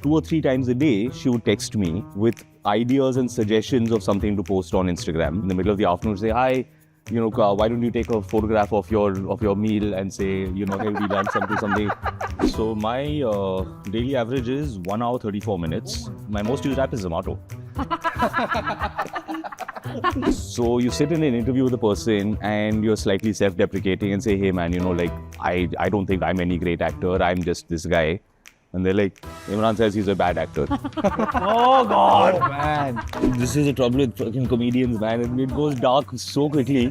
2 or 3 times a day, she would text me with ideas and suggestions of something to post on Instagram. In the middle of the afternoon, say, hi, why don't you take a photograph of your meal and say, hey, we done something. So my daily average is 1 hour 34 minutes. My most used app is Zomato. So you sit in an interview with a person and you're slightly self-deprecating and say, hey man, I don't think I'm any great actor. I'm just this guy. And they're like, Imran says he's a bad actor. Oh God, man. This is the trouble with fucking comedians, man. And it goes dark so quickly.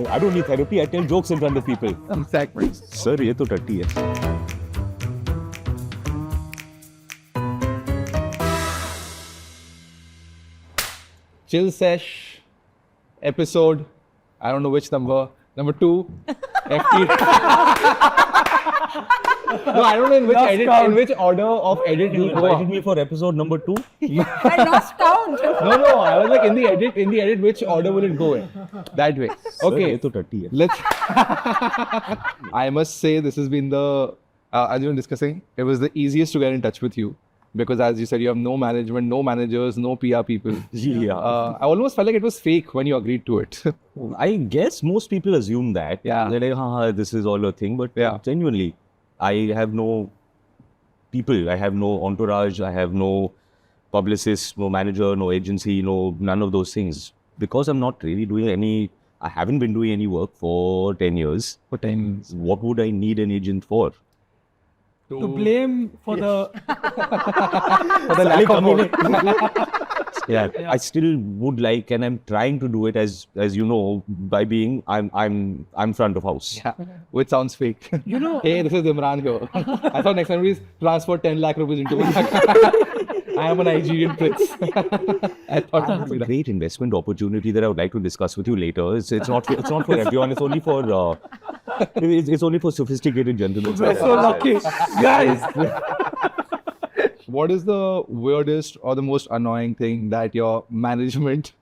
I don't need therapy. I tell jokes in front of people. Exactly. Sir, ये तो टट्टी है. Chill Sesh, episode, I don't know which number 2, FT. No, I don't know in which order of edit you invited me for episode number 2. I lost count. No, I was like in the edit, which order will it go in? That way. Okay. Sir, ये तो टट्टी है. Let's. I must say this has been as we were discussing, it was the easiest to get in touch with you. Because as you said, you have no management, no managers, no PR people. Yeah. I almost felt like it was fake when you agreed to it. I guess most people assume that. Yeah. They're like, this is all a thing. But yeah, genuinely, I have no people. I have no entourage. I have no publicist, no manager, no agency, none of those things. Because I'm not really doing I haven't been doing any work for 10 years. For 10 years. What would I need an agent for? To blame for the lack of work. Yeah, I still would like, and I'm trying to do it as you know, by being I'm front of house. Yeah, which sounds fake. Hey, this is Imran here. I thought next time we transfer 10 lakh rupees into I am a Nigerian prince. I thought I have a great investment opportunity that I would like to discuss with you later. It's not for everyone. It's only for it's only for sophisticated gentlemen. We're so lucky, guys. What is the weirdest or the most annoying thing that your management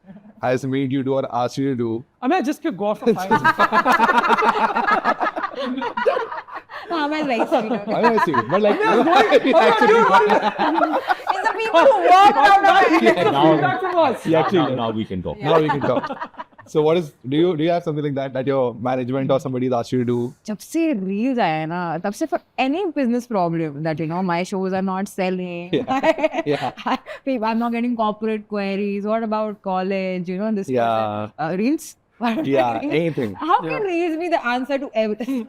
has made you do or asked you to do? I mean, I just could go off for 5 minutes. I'm very sweet. I see, but like, It's the people who walk out of it. Now we can talk. Now we can talk. So what is, do you have something like that your management or somebody asked you to do? जब से reels आया ना, तब से for any business problem that my shows are not selling, I'm not getting corporate queries. What about college? This reels. Yeah, anything. How can reels be the answer to everything?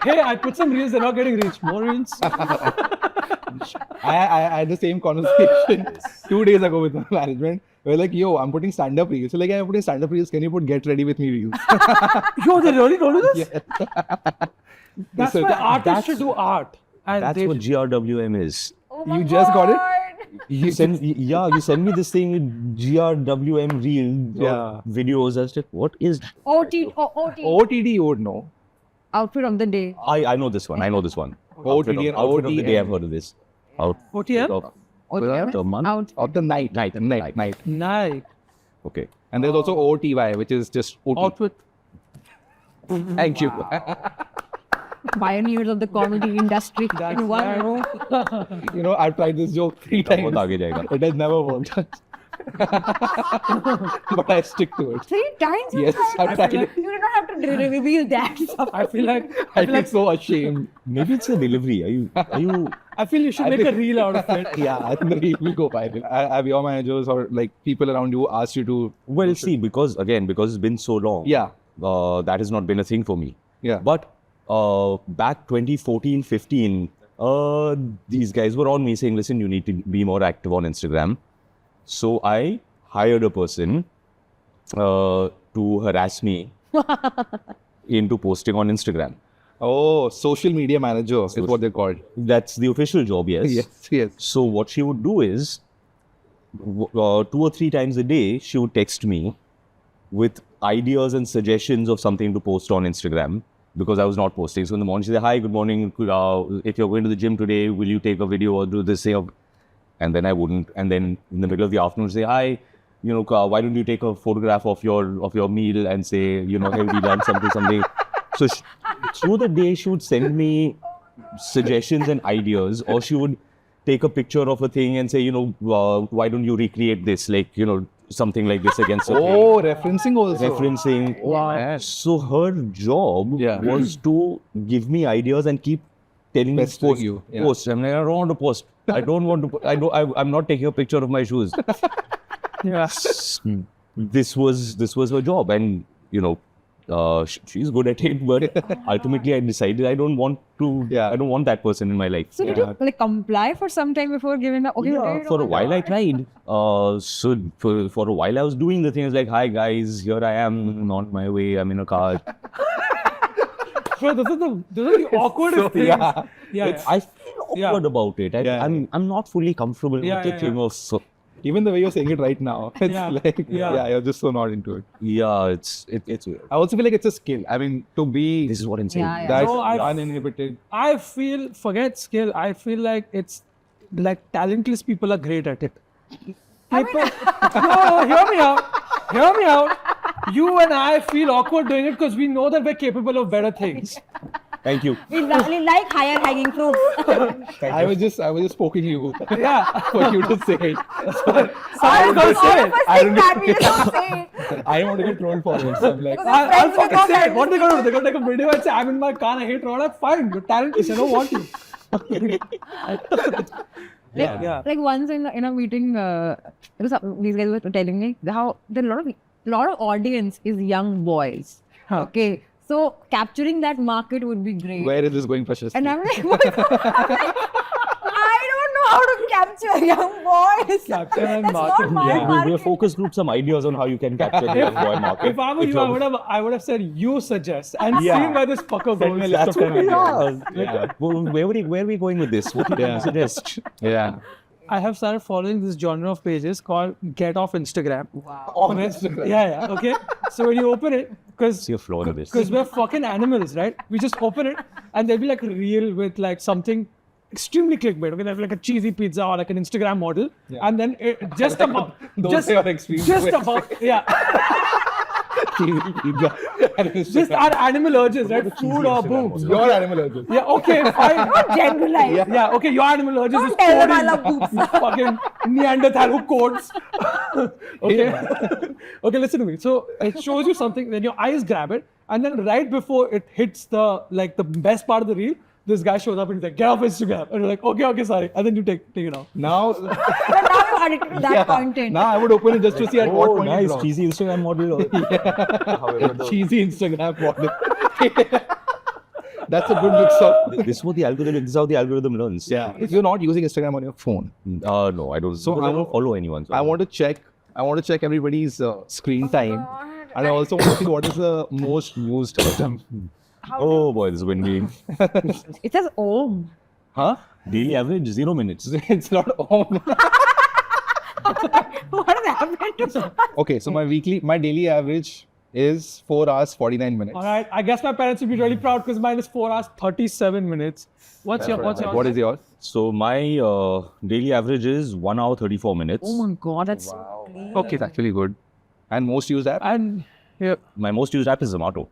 Hey, I put some reels, they're not getting reached. More reels. I had the same conversation 2 days ago with my management. We're like, yo, I'm putting stand-up reels. So like, I'm putting stand-up reels. Can you put get ready with me reels? Yo, they really told you this? Yeah. That's why artists should do art. And That's what GRWM is. Oh my You just got it? God. You send me this thing, GRWM reel videos. I was like, what is OTT. OTD, you would know. Outfit of the day. I know this one. OTD and Outfit of the day. OTM. I've heard of this. OTM? The month? Of the night. Night. Nice. Okay. And there's also OTY, which is just OT. Outfit. Thank you. Pioneers of the comedy industry in one row. I've tried this joke 3 times. बहुत आगे जाएगा. It has never worked. But I stick to it. 3 times? Yes, I've tried it. You don't have to reveal that. I feel like I feel so ashamed. Maybe it's a delivery. Are you? I feel you should make a reel out of it. Yeah, I think the reel will go viral. Have your managers or like people around you asked you to? Well, see, because it's been so long. Yeah. That has not been a thing for me. Yeah. But back 2014-15, these guys were on me saying, listen, you need to be more active on Instagram. So I hired a person to harass me into posting on Instagram. Oh, social media manager is what they're called. That's the official job, yes. Yes. So what she would do is, 2 or 3 times a day, she would text me with ideas and suggestions of something to post on Instagram because I was not posting. So in the morning, she said, hi, good morning. If you're going to the gym today, will you take a video or do this? And then I wouldn't. And then in the middle of the afternoon, say, hi, why don't you take a photograph of your meal and say, have we done something. So through the day, she would send me suggestions and ideas, or she would take a picture of a thing and say, why don't you recreate this? Like, something like this against a thing. Oh, referencing also. Referencing. Wow. So her job Yeah. was to give me ideas and keep telling me Pestering post. you, yeah. Post. I'm like, I don't want to post. I don't want to. I'm not taking a picture of my shoes. Yeah. This was her job, and she's good at it. But ultimately, I decided I don't want to. Yeah. I don't want that person in my life. So did you like comply for some time before giving up? Okay, Yeah, okay, for a while I tried. So for a while I was doing the things like, hi guys, here I am on my way. I'm in a car. So those are the awkwardest things. Yeah. Yeah. I feel awkward about it. I'm not fully comfortable Yeah, with the yeah, thing yeah. of. Even the way you're saying it right now, it's Yeah. like, Yeah. you're just so not into it. Yeah, it's weird. I also feel like it's a skill. I mean, to be This is what I'm saying. Yeah, yeah. that No, uninhibited. I feel, forget skill, I feel like it's like talentless people are great at it. People, no, hear me out. Hear me out. You and I feel awkward doing it because we know that we're capable of better things. Thank you. We like higher hanging fruits. I was just poking you Yeah. for you to say it. Someone's got to say it. I don't that we don't say it. I want to get trolled for it. So I'm like, I'll fucking say it. What they gonna do? They're gonna take a video and say, I'm in my car and I hate road. I'm fine. You're talentless. I don't want you. Like once in a meeting, these guys were telling me how there are a lot of audience is young boys. Huh. Okay, so capturing that market would be great. where is this going, Prashasti? And I'm like, what? I don't know how to capture young boys. Capture and That's market. not my Yeah, market. we'll focus group some ideas on how you can capture the young boy market. If I were you, I would have said you suggest and Yeah. seen where this fucker Send me a goes. list of 10 ideas. Yeah. Well, where are we going with this? What do you suggest? Yeah. I have started following this genre of pages called Get Off Instagram. Wow. On Instagram. Yeah, okay. So when you open it, because See a flaw in this. we're fucking animals, right? We just open it and there'll be like a reel with like something extremely clickbait. Okay, there'll be like a cheesy pizza or like an Instagram model, and then just about, Those are your extreme just ways. about, yeah, just Just our animal urges, right? Food or boobs. your animal urges. Yeah, okay, fine. Generalize. Yeah, okay, your animal urges Don't is tell them I coding. love boobs. Fucking Neanderthal who codes. Okay. Okay, listen to me. So it shows you something, then your eyes grab it, and then right before it hits the best part of the reel, this guy shows up and he's like, get off Instagram. And you're like, okay, sorry. And then you take it off. Now, But now you're addicted to that content. now I would open it just to see at what point nice it's cheesy Instagram model. cheesy Instagram model. That's a good mix of. This is how the algorithm learns. Yeah. If you're not using Instagram on your phone, No, I don't. So So I don't follow anyone. So I want to check everybody's screen time, and I also want to see what is the most used item. Oh boy, this is windy. It says Om. Huh? Daily average 0 minutes. It's not on. What has happened? Okay, so my daily average is 4 hours 49 minutes. All right. I guess my parents would be really proud because mine is 4 hours 37 minutes. What's yours? What is yours? So my daily average is 1 hour 34 minutes. Oh my god, that's so clean. Okay, it's actually good. And most used app? And yeah. My most used app is Zomato.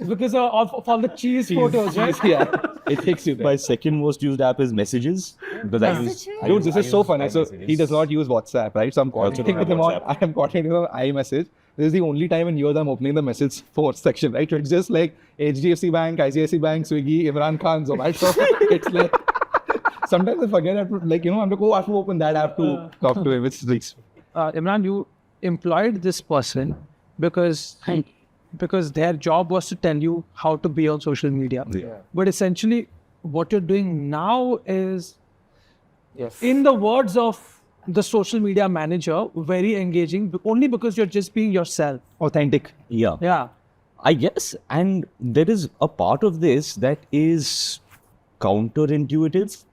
Because of all the cheese photos, right? Yeah, it takes you there. My second most used app is Messages because I use. I Dude, use- this I is so use funny. So iMessages. he does not use WhatsApp, right? So I'm coordinating with him on. I am coordinating on iMessage. This is the only time in years I'm opening the message for section, right? So it's just like HDFC Bank, ICICI Bank, Swiggy, Imran Khan, Zomato. It's like sometimes I forget. I have to, I'm like, I have to open that app to talk to him. It's like, Imran, you employed this person because their job was to tell you how to be on social media. Yeah. But essentially, what you're doing now is, in the words of the social media manager, very engaging, only because you're just being yourself. authentic. Yeah. Yeah. I guess, and there is a part of this that is counterintuitive.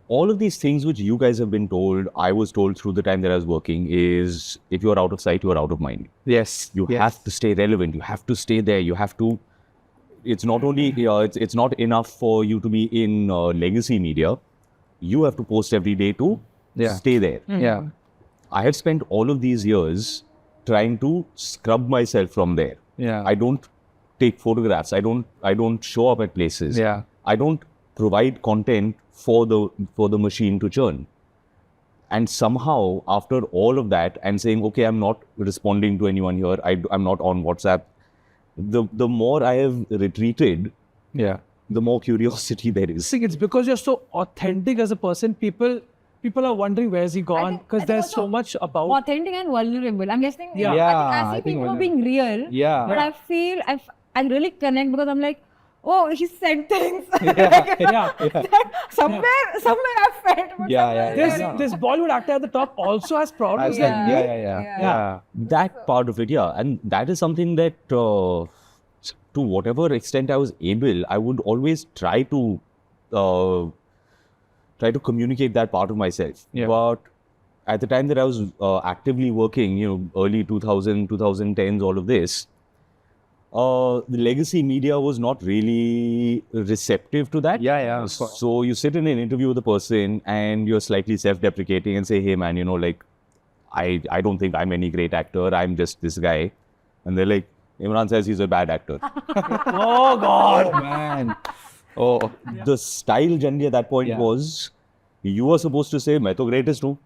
All of these things which you guys have been told, I was told through the time that I was working, is if you are out of sight, you are out of mind. Yes. You have to stay relevant. You have to stay there. You have to. It's not only it's not enough for you to be in legacy media. You have to post every day to stay there. Yeah. I have spent all of these years trying to scrub myself from there. Yeah. I don't take photographs. I don't show up at places. Yeah. I don't provide content for the machine to churn. And somehow, after all of that, and saying, okay, I'm not responding to anyone here. I'm not on WhatsApp. The more I have retreated, Yeah. the more curiosity there is. think it's because you're so authentic as a person. People are wondering where's he gone think- because I think there's also so much about. authentic and vulnerable. I'm guessing. Yeah. I see people being real. Yeah. But I feel I really connect because I'm like, oh, he said things. Yeah. Somewhere I felt. But Yeah, somewhere- This Bollywood actor at the top also has problems. Yeah. Like you. Yeah. That part of it, yeah. And that is something that, to whatever extent I was able, I would always try to communicate that part of myself. Yeah. But at the time that I was actively working, early 2000, 2010s, all of this, the legacy media was not really receptive to that. Yeah. Of course. So you sit in an interview with a person and you're slightly self-deprecating and say, hey man, I don't think I'm any great actor. I'm just this guy. And they're like, Imran says he's a bad actor. Oh God. Oh, man. Oh. The style generally at that point Yeah. was, you were supposed to say, "Main to greatest hu.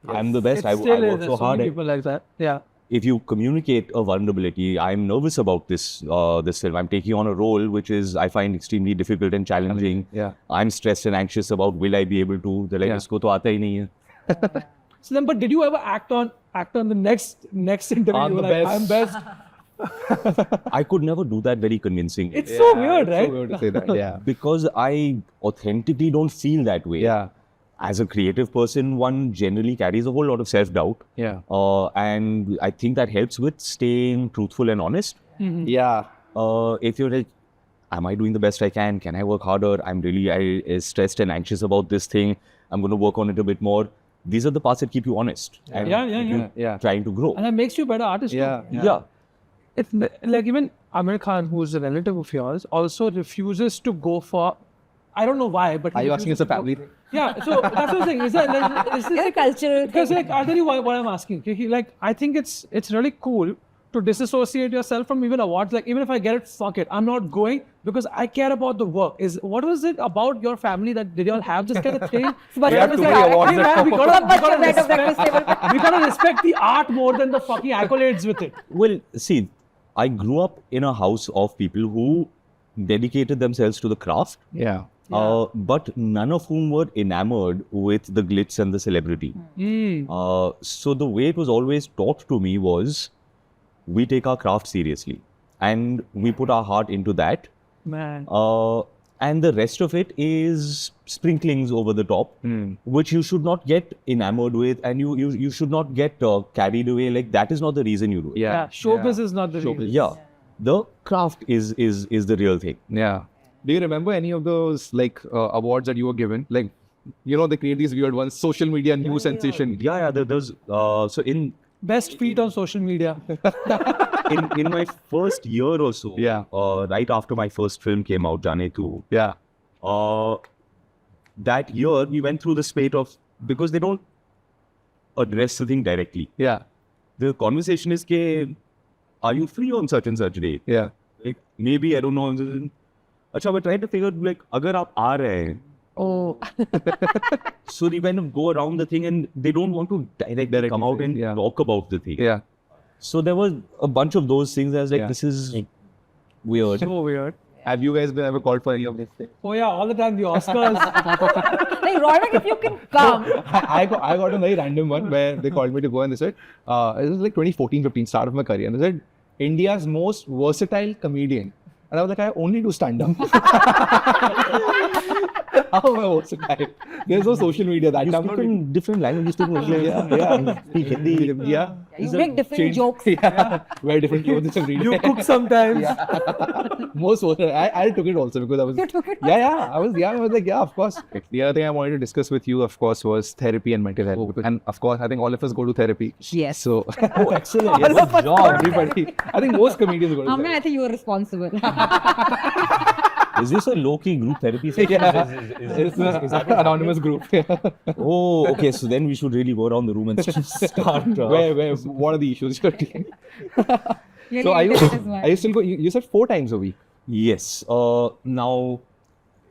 I'm the best. It I still is. work There's so so hard." many people like that. Yeah. If you communicate a vulnerability, I'm nervous about this film. I'm taking on a role which is, I find, extremely difficult and challenging. Yeah. I'm stressed and anxious about, will I be able to? They're like, Yeah. isko to aata hi nahi hai. So then, but did you ever act on the next interview? I'm You were the like, best. I'm best. I could never do that very convincingly. It's so weird, right? So weird to say that. Yeah. Because I authentically don't feel that way. Yeah. As a creative person, one generally carries a whole lot of self-doubt. Yeah. And I think that helps with staying truthful and honest. Yeah. If you're like, am I doing the best I can? Can I work harder? I'm really stressed and anxious about this thing. I'm going to work on it a bit more. These are the parts that keep you honest. And Yeah. keep you Yeah. trying to grow. And that makes you a better artist. too. Yeah. Yeah. It's like even Amir Khan, who's a relative of yours, also refuses to go for. I don't know why, but he Are you asking refuses us a to go- family thing? Yeah, so that's what I'm saying. Is that like, is this It's a cultural Because thing. like, I'll tell you what I'm asking. I think it's really cool to disassociate yourself from even awards. Like even if I get it, fuck it. I'm not going because I care about the work. What was it about your family that did y'all have this kind of thing? But We have it too was many like- awards Hey, that man, we pop up. gotta Much of that of breakfast table. we gotta respect the art more than the fucking accolades with it. Well, see, I grew up in a house of people who dedicated themselves to the craft. Yeah. But none of whom were enamored with the glitz and the celebrity. So the way it was always taught to me was, we take our craft seriously and we put our heart into that. Man. And the rest of it is sprinklings over the top, which you should not get enamored with, and you should not get carried away. Like, that is not the reason you do it. Yeah, showbiz is not the reason. Yeah. The craft is the real thing. Yeah. Do you remember any of those awards that you were given? Like, they create these weird ones, social media news sensation. Yeah. There's so in Best feat on social media. in my first year or so, right after my first film came out, Jaane 2, Yeah. that year we went through the spate of, because they don't address the thing directly. Yeah. The conversation is, are you free on such and such day? Yeah. Like, maybe, I don't know. Achha, we're trying to figure, like, agar aap aa rahe hain, Oh. so they kind of go around the thing and they don't want to directly come out and talk about the thing. Yeah. So there was a bunch of those things. I was like, Yeah. this is weird. So weird. Have you guys been ever called for any of these things? Oh yeah, all the time the Oscars. Like, Ronak, if you can come. I got a very random one where they called me to go and they said, it was like 2014-15, start of my career. And they said, India's most versatile comedian. And I was like, I only do stand-up. How am I versatile? There's no social media that You time. speak in different languages too. Yeah. Speak Hindi. Yeah. You make different jokes. Yeah. Wear different clothes every day. You cook sometimes. Most versatile. I took it also because I was. You took it? Yeah. I was like, yeah, of course. The other thing I wanted to discuss with you, of course, was therapy and mental health. And of course, I think all of us go to therapy. Yes. So, Oh, excellent. All of us go to everybody. I think most comedians go to Amna, therapy. I think you were responsible. Is this a low-key group therapy session? Yeah. It's an anonymous group. Oh, okay. So then we should really go around the room and start. What are the issues you're taking? So are you still go? You said 4 times a week. Yes. Now,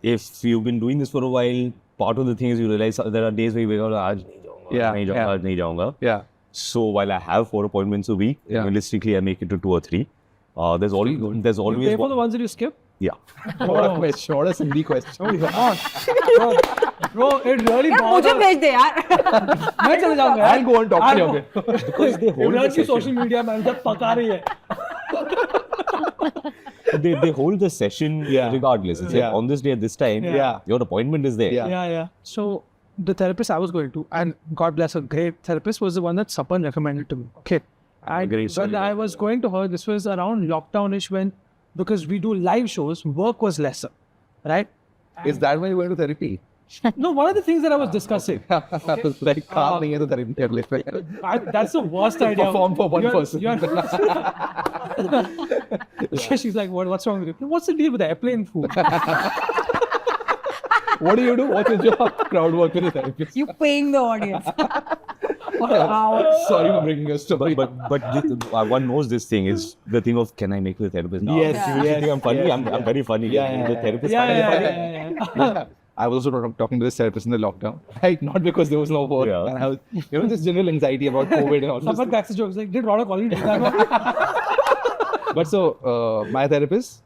if you've been doing this for a while, part of the thing is you realize there are days where you wake up, aaj nahi jaunga, aaj nahi jaunga. Yeah. So while I have 4 appointments a week, realistically I make it to 2 or 3. There's always You pay for the ones that you skip? Yeah. What a question. What a Hindi question. Bro, it really यार मुझे bothers. भेज दे यार. मैं चले जाऊंगा यार. I'll go on talking I'll okay. Because they hold Imran the की session. Social media manager पका रही है. They hold the session regardless. It's like on this day at this time, your appointment is there. Yeah. So the therapist I was going to, and God bless her, great therapist, was the one that Sapan recommended to me. Okay. And when I was going to her, this was around lockdown-ish when, because we do live shows, work was lesser, right? Is that why you went to therapy? No, one of the things that I was discussing. Like, car nahi hai to therapy कर ले. That's the worst idea. Perform for one person. She's like, what's wrong with you? What's the deal with the airplane food? What do you do? What's your job? Crowd work with a therapist. You paying the audience. Sorry for bringing us to But one knows this thing is the thing of, can I make the therapist now? Yes, You think I'm funny? I'm very funny. The therapist Yeah. I was also talking to this therapist in the lockdown, right? Not because there was no work. Yeah. And I was, this general anxiety about COVID and all this. Someone cracks a joke. He's like, did Rana call you? But so, my therapist,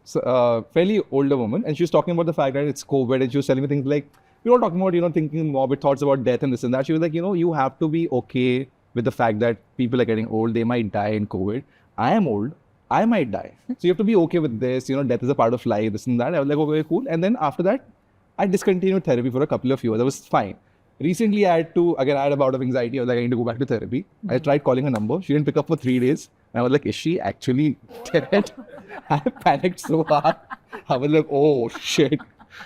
fairly older woman, and she was talking about the fact that it's COVID, and she was telling me things like, we were talking about, thinking morbid thoughts about death and this and that. She was like, you have to be okay with the fact that people are getting old, they might die in COVID. I am old, I might die. So you have to be okay with this, death is a part of life, this and that. I was like, okay, cool. And then after that, I discontinued therapy for a couple of years. I was fine. Recently, I had a bout of anxiety. I was like, I need to go back to therapy. I tried calling her number. She didn't pick up for 3 days. And I was like, is she actually dead? I panicked so hard. I was like, oh shit.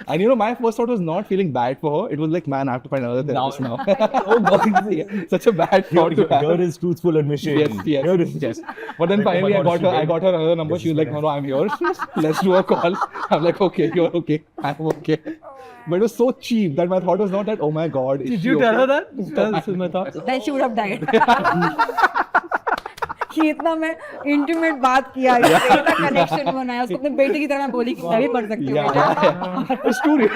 And my first thought was not feeling bad for her. It was like, man, I have to find another therapist now. Oh God, such a bad thought to have. Here is truthful admission. Yes. But then finally, I got her another number. She was like, no, I'm here. Let's do a call. I'm like, okay, you're okay. I'm okay. But it was so cheap that my thought was not that, oh my God. Did you tell her that? This is my thought. Then she would have died. कि इतना मैं intimate बात किया इतना connection बनाया उसको अपने बेटे की तरह बोली कि मैं भी पढ़ सकती हूँ It's true.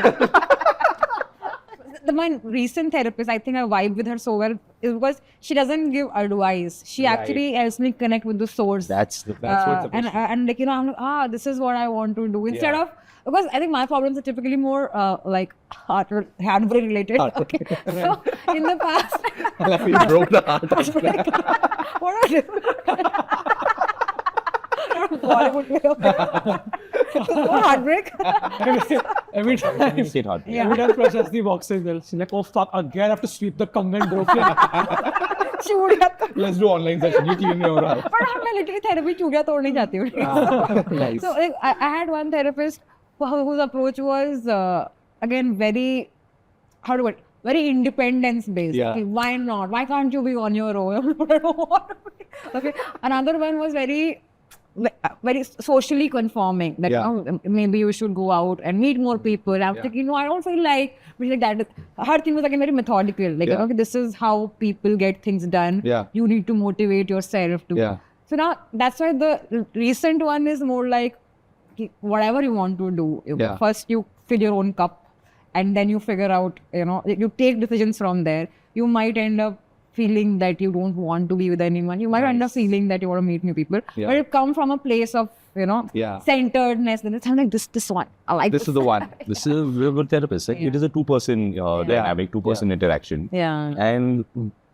My recent therapist, I think I vibe with her so well is because she doesn't give advice. She actually helps me connect with the source. That's what's and I'm like, this is what I want to do. Instead of, because I think my problems are typically more like heartbreak related. Okay. So in the past, You broke the heart. what are Bollywood way of heartbreak. Every time. State heart. Every time Prashasti walks in, she's like, oh fuck, again I have to sweep the Kangan broken. She would have. Let's do online session. You clean your house. But I'm literally therapy चूड़ियाँ तोड़ने जाती हूँ. Nice. So like, I had one therapist whose approach was again very, very independence based. Yeah. Okay, why not? Why can't you be on your own? Okay. Another one was very socially conforming. That maybe you should go out and meet more people. I'm thinking, I don't feel like that. Her thing was again very methodical. Like, okay, this is how people get things done. Yeah. You need to motivate yourself to. Yeah. So now that's why the recent one is more like whatever you want to do. First you fill your own cup and then you figure out, you take decisions from there. You might end up feeling that you don't want to be with anyone. You might end up feeling that you want to meet new people. But it come from a place of, centeredness. And it's like this one. I like this. This is the one. This is a real good therapist. Like, it is a two-person dynamic, two-person interaction. Yeah. And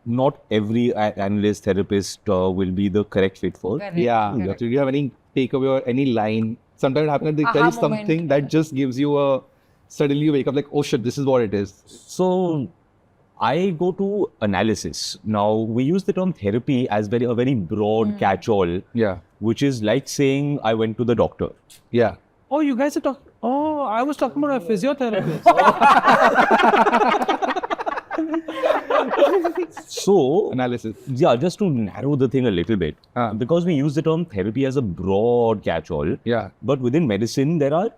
not every analyst therapist will be the correct fit for. Yeah. Do you have any takeaway or any line? Sometimes it happens that they tell you something that just gives you suddenly you wake up like, oh shit, this is what it is. So I go to analysis. Now, we use the term therapy as a very broad catch-all, which is like saying I went to the doctor. Yeah. Oh, you guys are talking. Oh, I was talking about a physiotherapist. So, analysis. Yeah, just to narrow the thing a little bit, because we use the term therapy as a broad catch-all. Yeah. But within medicine, there are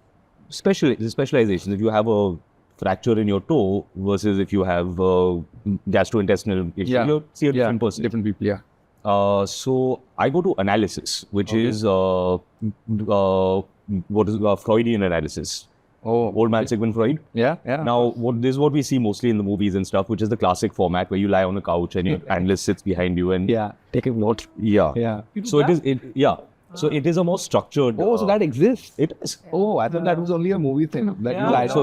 specializations. If you have a fracture in your toe versus if you have gastrointestinal issue, you see a different person. Different people, So I go to analysis, which is what is Freudian analysis. Old man Sigmund Freud. Yeah. Now, this is what we see mostly in the movies and stuff, which is the classic format where you lie on a couch and your analyst sits behind you and taking notes. Yeah. So So it is a more structured. So that exists. It is. I thought that was only a movie thing.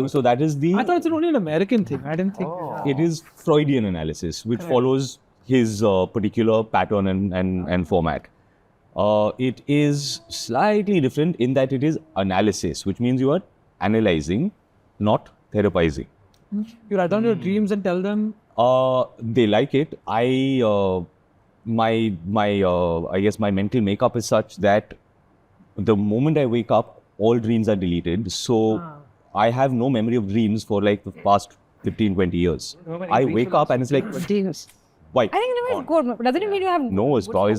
So that is the. I thought it's only an American thing. I didn't think. It is Freudian analysis, which follows his particular pattern and format. It is slightly different in that it is analysis, which means you are analyzing, not therapizing. You write down your dreams and tell them. They like it. I guess my mental makeup is such that the moment I wake up, all dreams are deleted. So I have no memory of dreams for like the past 15, 20 years. I wake up and it's like, why? I think it was good. Doesn't it mean you have No, it's probably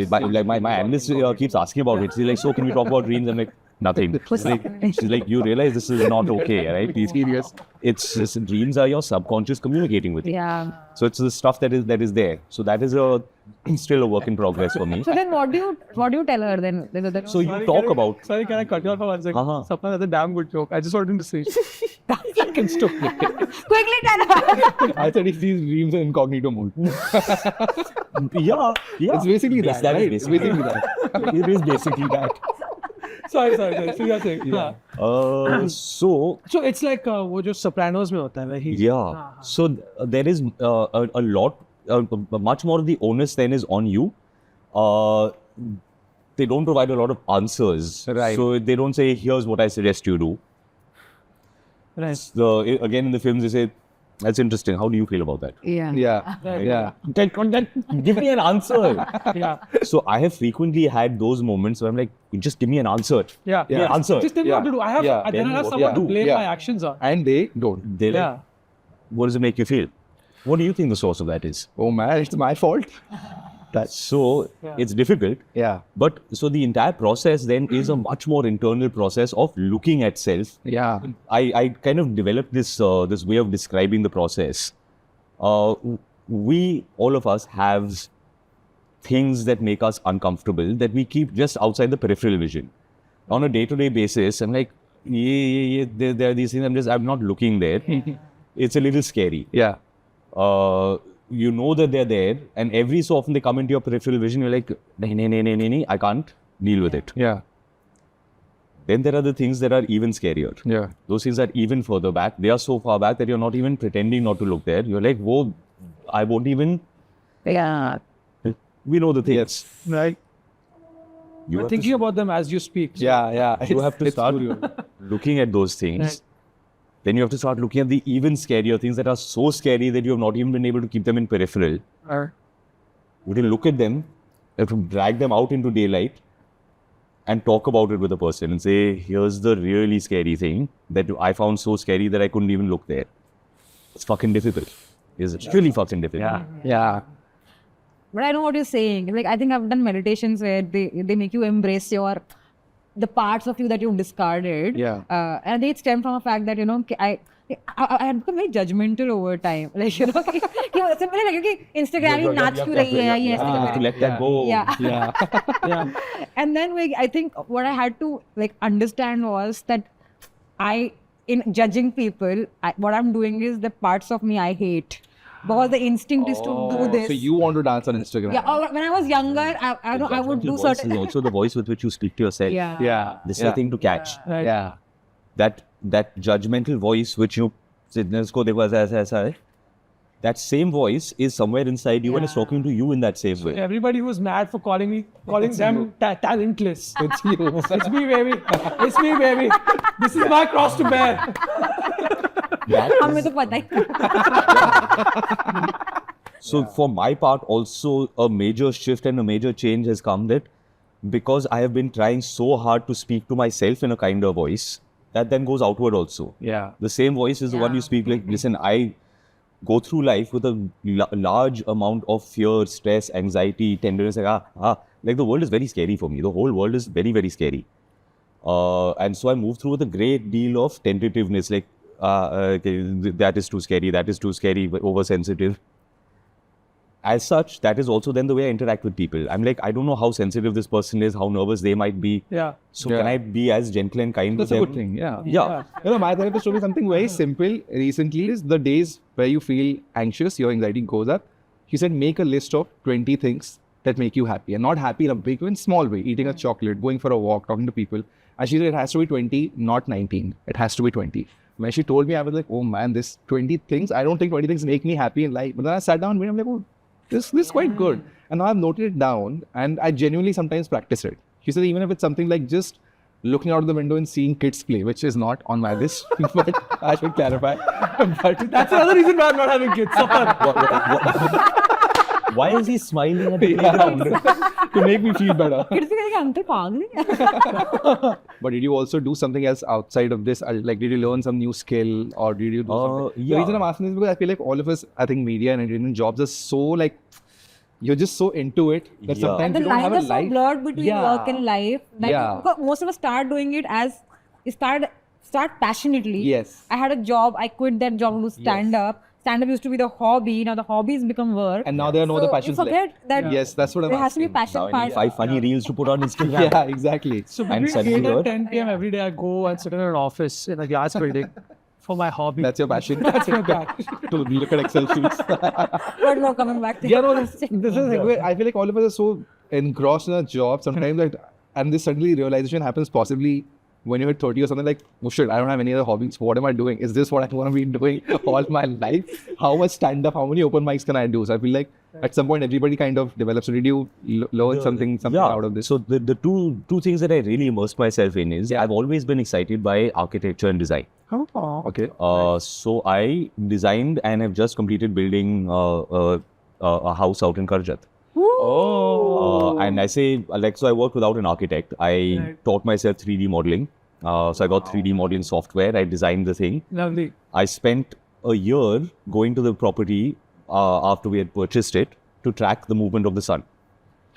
like my analyst keeps asking about it. She's like, so can we talk about dreams? I'm like, nothing. She's like, you realize this is not okay, right? These serious. It's dreams are your subconscious communicating with you. Yeah. So it's the stuff that is there. So that is still a work in progress for me. So then what do you tell her then? So you talk about. Sorry, can I cut you off for 1 second? Sapna, that's a damn good joke. I just wanted to say. That's fucking stupid. Quickly tell her. I thought he sees dreams in incognito mode. Yeah. It's basically that, right? It's basically that. It is basically that. Sorry. So you're saying. So it's like वो जो Sopranos में होता है वही. Yeah. So there is a lot, much more of the onus then is on you. They don't provide a lot of answers. Right. So they don't say, here's what I suggest you do. Right. So again, in the films, they say, that's interesting. How do you feel about that? Yeah. Give me an answer. Yeah. So I have frequently had those moments where I'm like, just give me an answer. Yeah. Give me an answer. Just tell me what to do. I have someone to blame my actions on. And they don't. They're like, what does it make you feel? What do you think the source of that is? Oh man, it's my fault. So it's difficult. Yeah. But so the entire process then is a much more internal process of looking at self. Yeah. I kind of developed this way of describing the process. We, all of us, have things that make us uncomfortable that we keep just outside the peripheral vision. On a day-to-day basis, I'm like, there are these things, I'm not looking there. It's a little scary. Yeah. You know that they're there, and every so often they come into your peripheral vision, you're like, nee, I can't deal with it. Yeah. Then there are the things that are even scarier. Yeah. Those things are even further back. They are so far back that you're not even pretending not to look there. You're like, whoa, I won't even. Yeah. We know the things. Yes. Right. You're thinking about them as you speak. So. Yeah. You have to start looking at those things. Right. Then you have to start looking at the even scarier things that are so scary that you have not even been able to keep them in peripheral. You can look at them, you have to drag them out into daylight and talk about it with a person and say, here's the really scary thing that I found so scary that I couldn't even look there. It's fucking difficult. It's really fucking difficult. Yeah. But I know what you're saying. Like, I think I've done meditations where they make you embrace the parts of you that you've discarded. Yeah. And they stem from a fact that, I had become very judgmental over time. Like, simply like, Instagram ही नाच क्यों रही है ये ऐसे You have to let that go. Yeah. And then I think what I had to understand was that in judging people, what I'm doing is the parts of me I hate. Because the instinct is to do this. So you want to dance on Instagram? Yeah, when I was younger, I would do certain. Is also the voice with which you speak to yourself. Yeah. This is a thing to catch. Right. Yeah. That judgmental voice which you that same voice is somewhere inside you and is talking to you in that same way. Everybody was mad for calling them talentless. It's you. It's me, baby. It's me, baby. This is my cross to bear. हमें तो पता ही. So for my part also a major shift and a major change has come that because I have been trying so hard to speak to myself in a kinder voice, that then goes outward also. Yeah. The same voice is the one you speak like, listen, I go through life with a large amount of fear, stress, anxiety, tenderness. Like the world is very scary for me. The whole world is very, very scary. And so I move through with a great deal of tentativeness, like, okay, that is too scary, oversensitive. as such, that is also then the way I interact with people. I'm like, I don't know how sensitive this person is, how nervous they might be. Yeah. So can I be as gentle and kind That's with a them? good thing. Yeah. Yeah. You know, my therapist told me something very simple recently is the days where you feel anxious, your anxiety goes up. She said, make a list of 20 things that make you happy and not happy in a big way, in small way, eating a chocolate, going for a walk, talking to people. And she said, it has to be 20, not 19. It has to be 20. When she told me, I was like, oh man, this 20 things, I don't think 20 things make me happy in life. But then I sat down and I'm like, oh, this is quite good. And now I've noted it down and I genuinely sometimes practice it. She said, even if it's something like just looking out of the window and seeing kids play, which is not on my list, but I should clarify. But That's another reason why I'm not having kids. Sapan. Why is he smiling at the playground? to make me feel better. Kids think uncle pagal hai. But did you also do something else outside of this? Like, did you learn some new skill or did you do something? Yeah. The reason I'm asking this is because I feel like all of us, I think media and entertainment jobs are so like, you're just so into it that Yeah. sometimes The you don't have lines a are so life. blurred between Yeah. work and life. That Yeah. because most of us start doing it as start passionately. Yes. I had a job. I quit that job to do stand up. Stand up used to be the hobby. Now the hobby has become work. And now there are no other So passions you forget left. that Yes, that's what I'm there has to be asking. passion Now I part. need 5 funny reels to put on Instagram. Yeah, exactly. So And between 8 suddenly and what? 10 p.m. every day, I go and sit in an office in a glass building for my hobby. That's your passion. That's my passion. to look at Excel sheets. But no, coming back to Yeah, no, this is the thing. I feel like all of us are so engrossed in our job sometimes that, and this suddenly realization happens possibly when you hit 30 or something like, oh shit, I don't have any other hobbies. What am I doing? Is this what I want to be doing all my life? How much stand up, how many open mics can I do? So I feel like at some point everybody kind of develops. So did you learn something out of this? So the two things that I really immersed myself in is I've always been excited by architecture and design. Oh. Okay. So I designed and have just completed building a house out in Karjat. And I say, like, so I worked without an architect. I taught myself 3D modeling. So I got 3D modeling software. I designed the thing. Lovely. I spent a year going to the property after we had purchased it to track the movement of the sun.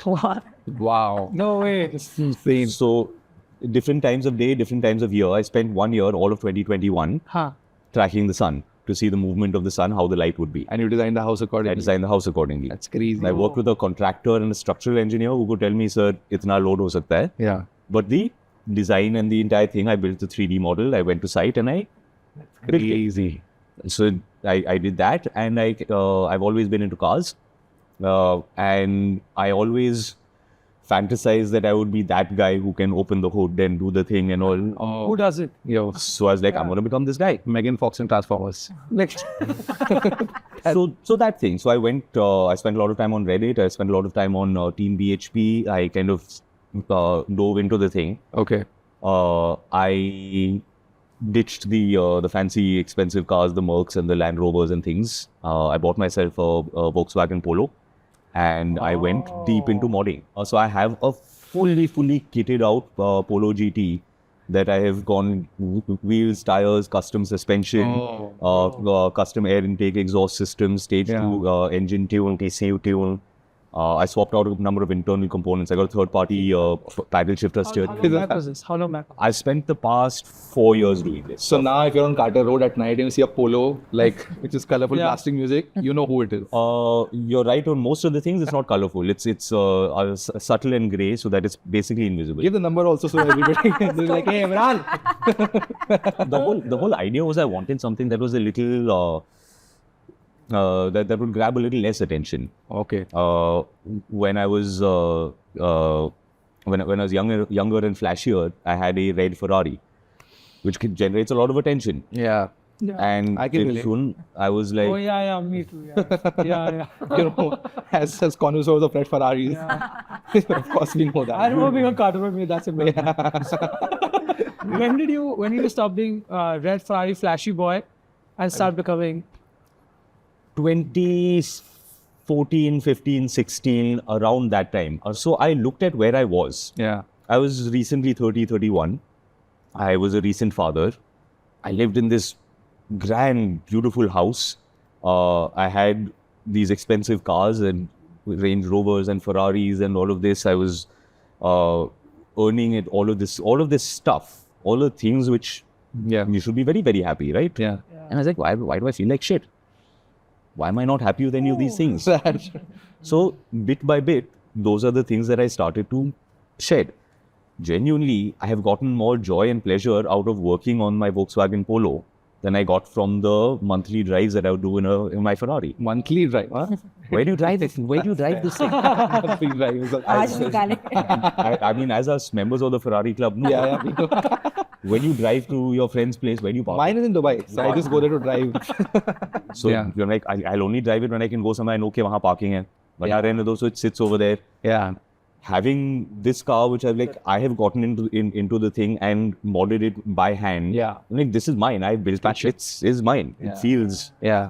what? Wow. No way. It's insane. So different times of day, different times of year. I spent 1 year, all of 2021, Huh. tracking the sun to see the movement of the sun, how the light would be. And you designed the house I accordingly. designed the house accordingly. That's crazy. I worked with a contractor and a structural engineer who could tell me, sir, itna load ho sakta hai. Yeah. But the design and the entire thing, I built the 3D model. I went to site and I built it. Crazy. So I did that, and I've always been into cars, and I always fantasized that I would be that guy who can open the hood and do the thing and all. Who does it? Yo, So I was like, I'm gonna become this guy. Megan Fox and Transformers. Next. So that thing. So I went. I spent a lot of time on Reddit. I spent a lot of time on Team BHP. I kind of dove into the thing. Okay. I ditched the fancy expensive cars, the Mercs and the Land Rovers and things. I bought myself a Volkswagen Polo, and I went deep into modding. So I have a fully kitted out Polo GT that I have gone wheels, tires, custom suspension, custom air intake, exhaust system, stage 2 engine tune, TCU tune. I swapped out a number of internal components. I got a third-party paddle shifter steering. How long back was this? How long back? I spent the past 4 years doing this. So now if you're on Carter Road at night and you see a Polo, like, which is colorful blasting music, you know who it is. You're right on most of the things. It's not colorful. It's subtle and gray, so that it's basically invisible. Give the number also so everybody can be like, hey, Imran. The whole idea was I wanted something that was a little that would grab a little less attention. Okay. When I was when I was younger and flashier, I had a red Ferrari, which generates a lot of attention. Yeah. And I can pretty relate. soon I was like, Oh yeah, me too. Yeah. You know, as connoisseurs of red Ferraris, of course we know that. I remember being on Carter with me. That's amazing. When did you stop being red Ferrari flashy boy and start becoming? 2014, 15, 16, around that time. So I looked at where I was. Yeah. I was recently 30, 31. I was a recent father. I lived in this grand, beautiful house. I had these expensive cars and Range Rovers and Ferraris and all of this. I was earning it, all of this stuff, all the things which you should be very, very happy, right? Yeah. And I was like, why do I feel like shit? why am I not happy with any of these things? So bit by bit, those are the things that I started to shed. Genuinely, I have gotten more joy and pleasure out of working on my Volkswagen Polo than I got from the monthly drives that I would do in my Ferrari. Monthly drive, huh? Where do you drive this? Where do you drive this thing? Monthly drive. Aaj nikale. I mean, as us members of the Ferrari club, no. Yeah, yeah. When you drive to your friend's place, where do you park? Mine is in Dubai, so I just go there to drive. So Yeah. you're like, I'll only drive it when I can go somewhere and okay, wahan parking hai. But Yeah. yeah. So it sits over there. Yeah. Having this car, which I have gotten into the thing and modded it by hand. Yeah. I'm like, this is mine. I built it. It's mine. Yeah. It feels. Yeah.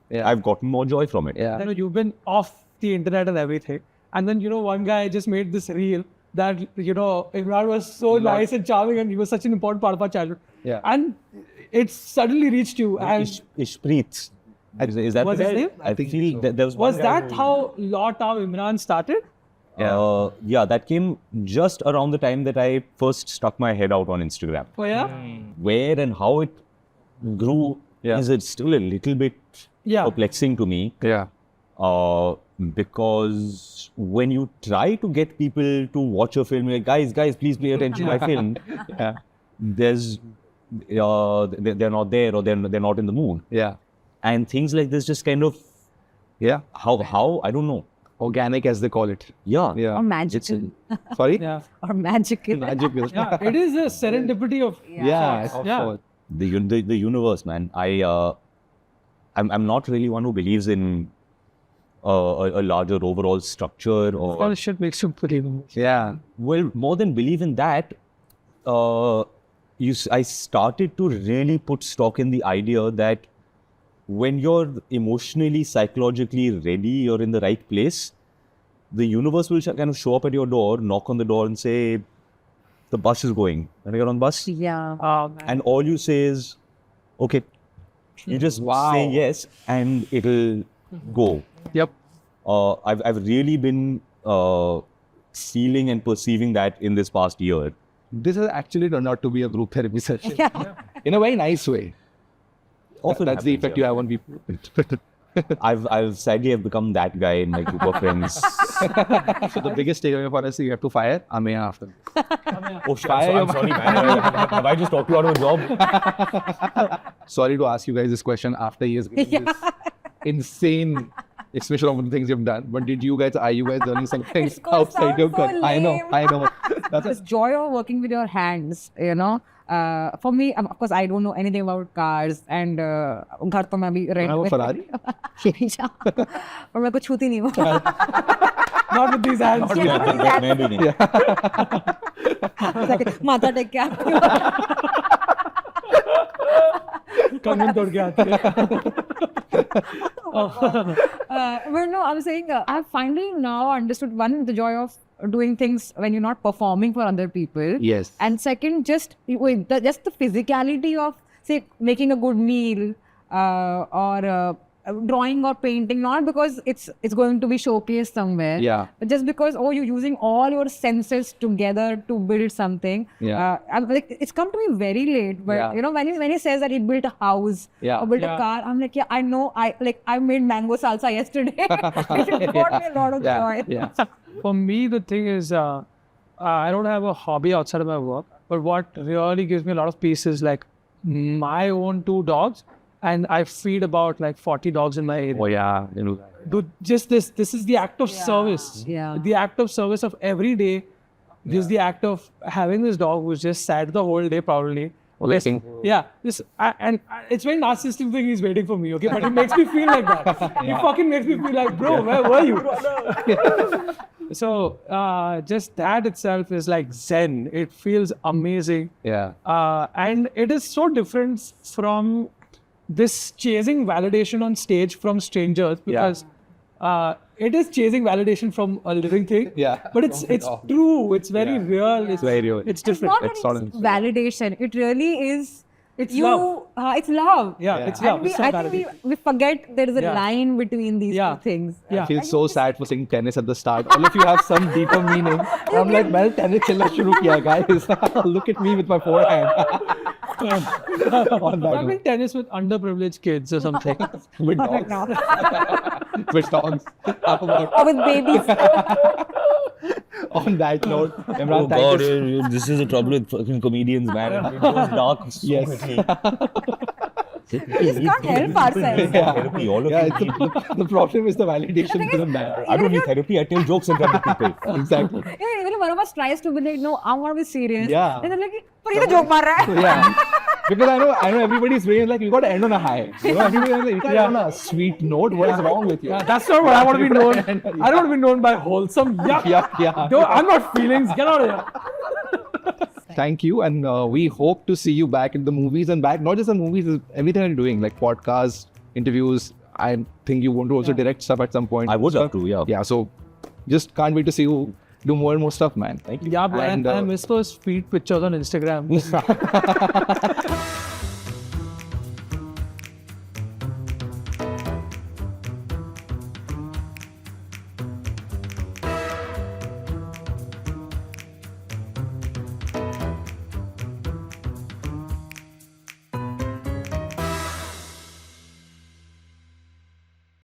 Yeah. I've gotten more joy from it. Yeah. You know, you've been off the internet and everything. And then, you know, one guy just made this reel that, you know, Imran was so nice and charming and he was such an important part of our childhood. Yeah. And it suddenly reached you. And Ishpreet. Is that Was the his guy? name? I feel so. that there was one was guy that how Law Town Imran started? yeah, that came just around the time that I first stuck my head out on Instagram. Oh, yeah? Where and how it grew is it still a little bit perplexing to me. Yeah. Because when you try to get people to watch a film, like guys, please pay attention to my film. There's they're not there or they're not in the mood, Yeah. and things like this just kind of Yeah. how I don't know. Organic, as they call it. Yeah, Yeah. Or magical. Sorry? Yeah. Or magical. Magic. Yeah, it is a serendipity of Yeah. Of Yeah. course. the universe, man. I'm not really one who believes in a larger overall structure all or this shit makes you believable. Yeah. well, more than believe in that. I started to really put stock in the idea that when you're emotionally, psychologically ready, you're in the right place, the universe will kind of show up at your door, knock on the door and say, the bus is going. And you're on bus. Yeah. Oh, man. And all you say is, okay. You just say yes and it'll go. Yep. I've really been feeling and perceiving that in this past year. This has actually turned out to be a group therapy session. Yeah. In a very nice way. Often That's the happens, effect yeah. you have on people. I've sadly have become that guy in my group of friends. So the biggest takeaway for us is you have to fire Ameya after. Oh shit, I'm sorry, man. Have I just talked you out of a job? Sorry to ask you guys this question after years. This insane explanation of the things you've done. But are you guys learning something It's gonna outside your sound so career? I know. This joy of working with your hands, you know. For me, of course, I don't know anything about cars and घर तो मैं अभी rent have a में- Ferrari? यही जा। और मैं कुछ छूती नहीं हूँ। Not with these hands. मैं भी नहीं. माथा टेक के आती हूँ। कंगन तोड़ के आती है. But no, I'm saying I've finally now understood one, the joy of doing things when you're not performing for other people. Yes. And second, just the physicality of, say, making a good meal or drawing or painting, not because it's going to be showcased somewhere, Yeah. but just because you're using all your senses together to build something. Yeah. I'm like, it's come to me very late, but Yeah. you know, when he says that he built a house Yeah. or built Yeah. a car, I'm like, yeah, I know. I made mango salsa yesterday. It brought me a lot of joy. Yeah. For me, the thing is, I don't have a hobby outside of my work, but what really gives me a lot of peace is like my own 2 dogs, and I feed about like 40 dogs in my area. Oh yeah. You know that. Dude, just this is the act of service. Yeah. The act of service of every day. This is the act of having this dog who's just sad the whole day, probably. Waiting. Yeah, it's very narcissistic thing he's waiting for me, okay? But it makes me feel like that. It fucking makes me feel like, bro, where were you? So just that itself is like zen. It feels amazing. Yeah. And it is so different from this chasing validation on stage from strangers because it is chasing validation from a living thing. Yeah. But it's true. It's very real. It's very real. It's It's different. not It's really solid. validation. It really is. It's you. love. It's love. Yeah, it's love. And It's I not think validation. we forget there is a Yeah. line between these Yeah. two things. Yeah. I feel so sad for saying tennis at the start. All of you have some deeper meaning. I'm like, well, tennis खेलना शुरू किया, guys. Look at me with my forehand. Playing tennis with underprivileged kids or something. With dogs. With dogs. How about Or with babies. on that note, Imran, Oh thank God, you. this is the trouble with fucking comedians, man. It goes dark so Yes. quickly. We just can't help ourselves. Therapy, all of Yeah, you it's need- the problem is the validation to the man. I don't need therapy. I tell jokes in front of people. Exactly. Yeah, even if one of us tries to be like, no, I want to be serious. Yeah. And they're like, but you're a joke mar raha hai. Yeah. Because I know everybody's brain like, you got to end on a high. You know, everybody's like, you can't end on a sweet note. What is wrong with you? Yeah, that's not what I want to be known. I don't want to be known by wholesome yuck. Yeah. Don't, I'm not feelings. Get out of here. Thank you, and we hope to see you back in the movies and back, not just the movies, everything you're doing, like podcasts, interviews. I think you want to also direct stuff at some point. I would love to, yeah. Yeah, so just can't wait to see you do more and more stuff, man. Thank you. Yeah, And, and I miss those feet pictures on Instagram.